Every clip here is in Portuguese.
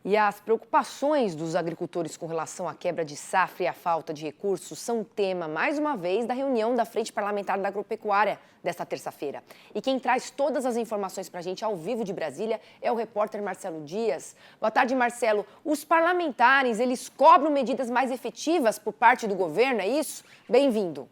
E as preocupações dos agricultores com relação à quebra de safra e à falta de recursos são tema, mais uma vez, da reunião da Frente Parlamentar da Agropecuária desta terça-feira. E quem traz todas as informações para a gente ao vivo de Brasília é o repórter Marcelo Dias. Boa tarde, Marcelo. Os parlamentares, eles cobram medidas mais efetivas por parte do governo, é isso? Bem-vindo.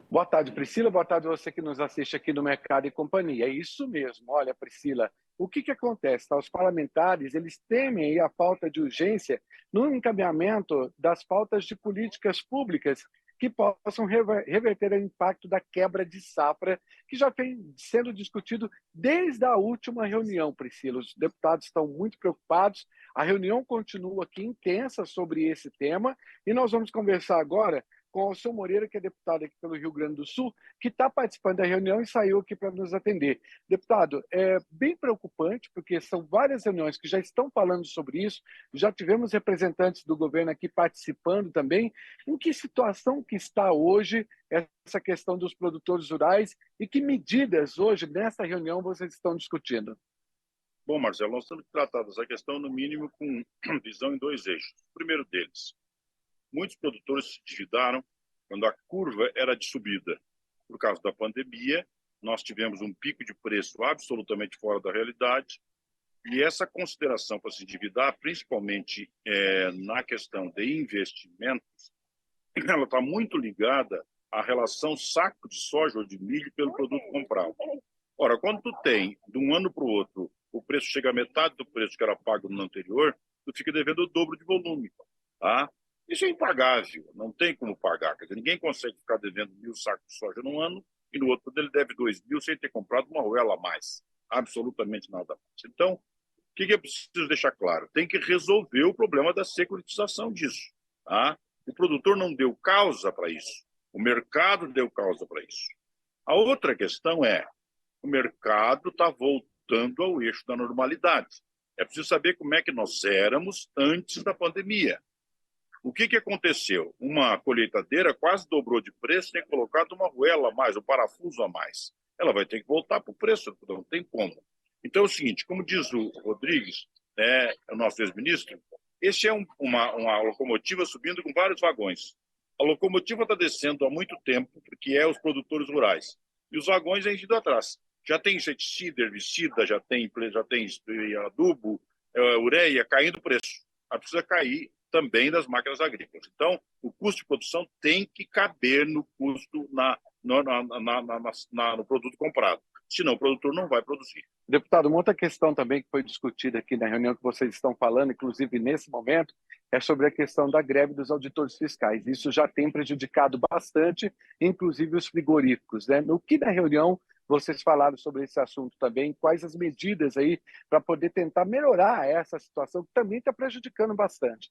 Boa tarde, Priscila. Boa tarde a você que nos assiste aqui no Mercado e Companhia. É isso mesmo. Olha, Priscila, o que acontece? Os parlamentares, eles temem aí a falta de urgência no encaminhamento das pautas de políticas públicas que possam reverter o impacto da quebra de safra, que já vem sendo discutido desde a última reunião, Priscila. Os deputados estão muito preocupados. A reunião continua aqui intensa sobre esse tema e nós vamos conversar agora com o Alceu Moreira, que é deputado aqui pelo Rio Grande do Sul, que está participando da reunião e saiu aqui para nos atender. Deputado, é bem preocupante, porque são várias reuniões que já estão falando sobre isso, já tivemos representantes do governo aqui participando também. Em que situação que está hoje essa questão dos produtores rurais e que medidas hoje, nessa reunião, vocês estão discutindo? Bom, Marcelo, nós temos que tratar dessa questão, no mínimo, com visão em dois eixos. O primeiro deles, muitos produtores se endividaram quando a curva era de subida. Por causa da pandemia, nós tivemos um pico de preço absolutamente fora da realidade e essa consideração para se endividar, principalmente na questão de investimentos, ela está muito ligada à relação saco de soja ou de milho pelo produto comprado. Ora, quando tu tem, de um ano para o outro, o preço chega a metade do preço que era pago no anterior, tu fica devendo o dobro de volume, tá? Isso é impagável, não tem como pagar. Quer dizer, ninguém consegue ficar devendo 1.000 sacos de soja num ano e no outro ele deve 2.000 sem ter comprado uma arruela a mais. Absolutamente nada mais. Então, o que é preciso deixar claro? Tem que resolver o problema da securitização disso. Tá? O produtor não deu causa para isso. O mercado deu causa para isso. A outra questão é, o mercado está voltando ao eixo da normalidade. É preciso saber como é que nós éramos antes da pandemia. O que aconteceu? Uma colheitadeira quase dobrou de preço, tem colocado uma arruela a mais, um parafuso a mais. Ela vai ter que voltar para o preço, não tem como. Então é o seguinte, como diz o Rodrigues, o nosso ex-ministro, esse é uma locomotiva subindo com vários vagões. A locomotiva está descendo há muito tempo, porque é os produtores rurais. E os vagões vêm indo atrás. Já tem inseticida, herbicida, já tem adubo, ureia, caindo o preço. Mas precisa cair também das máquinas agrícolas. Então, o custo de produção tem que caber no custo no produto comprado. Senão, o produtor não vai produzir. Deputado, uma outra questão também que foi discutida aqui na reunião que vocês estão falando, inclusive nesse momento, é sobre a questão da greve dos auditores fiscais. Isso já tem prejudicado bastante, inclusive os frigoríficos, né? No que na reunião vocês falaram sobre esse assunto também? Quais as medidas aí para poder tentar melhorar essa situação que também está prejudicando bastante?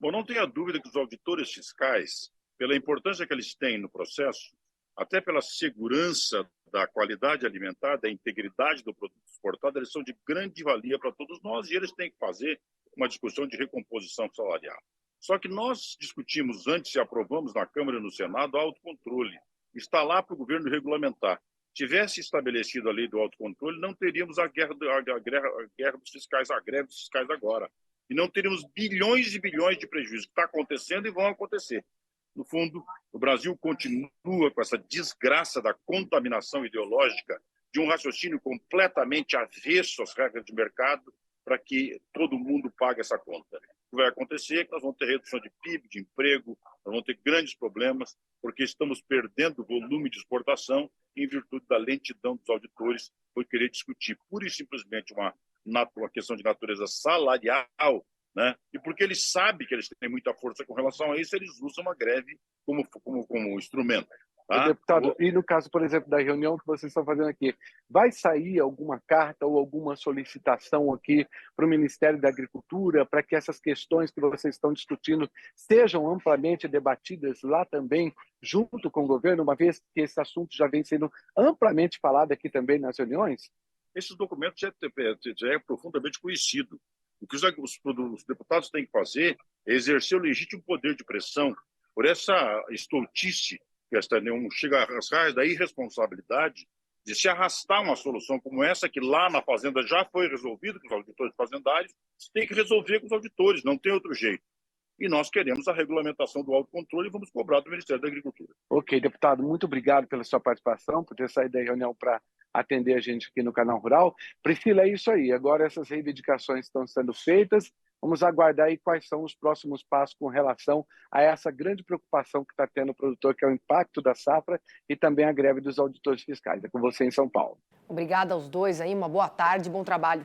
Bom, não tenha dúvida que os auditores fiscais, pela importância que eles têm no processo, até pela segurança da qualidade alimentar, da integridade do produto exportado, eles são de grande valia para todos nós e eles têm que fazer uma discussão de recomposição salarial. Só que nós discutimos antes e aprovamos na Câmara e no Senado o autocontrole. Está lá para o governo regulamentar. Tivesse estabelecido a lei do autocontrole, não teríamos a guerra dos fiscais, a greve dos fiscais agora. E não teríamos bilhões e bilhões de prejuízos que está acontecendo e vão acontecer. No fundo, o Brasil continua com essa desgraça da contaminação ideológica de um raciocínio completamente avesso às regras de mercado para que todo mundo pague essa conta. O que vai acontecer é que nós vamos ter redução de PIB, de emprego, nós vamos ter grandes problemas, porque estamos perdendo volume de exportação em virtude da lentidão dos auditores por querer discutir pura e simplesmente uma questão de natureza salarial, né? E porque eles sabem que eles têm muita força com relação a isso, eles usam a greve como instrumento. Tá? Deputado, e no caso, por exemplo, da reunião que vocês estão fazendo aqui, vai sair alguma carta ou alguma solicitação aqui para o Ministério da Agricultura para que essas questões que vocês estão discutindo sejam amplamente debatidas lá também, junto com o governo, uma vez que esse assunto já vem sendo amplamente falado aqui também nas reuniões? Esses documentos já é profundamente conhecido. O que os deputados têm que fazer é exercer o legítimo poder de pressão por essa estultice, que não chega às raias da irresponsabilidade De se arrastar uma solução como essa, que lá na Fazenda já foi resolvida com os auditores fazendários, tem que resolver com os auditores, não tem outro jeito. E nós queremos a regulamentação do autocontrole e vamos cobrar do Ministério da Agricultura. Ok, deputado, muito obrigado pela sua participação, por ter saído da reunião para atender a gente aqui no Canal Rural. Priscila, é isso aí. Agora essas reivindicações estão sendo feitas. Vamos aguardar aí quais são os próximos passos com relação a essa grande preocupação que está tendo o produtor, que é o impacto da safra e também a greve dos auditores fiscais. É com você em São Paulo. Obrigada aos dois aí, uma boa tarde, bom trabalho.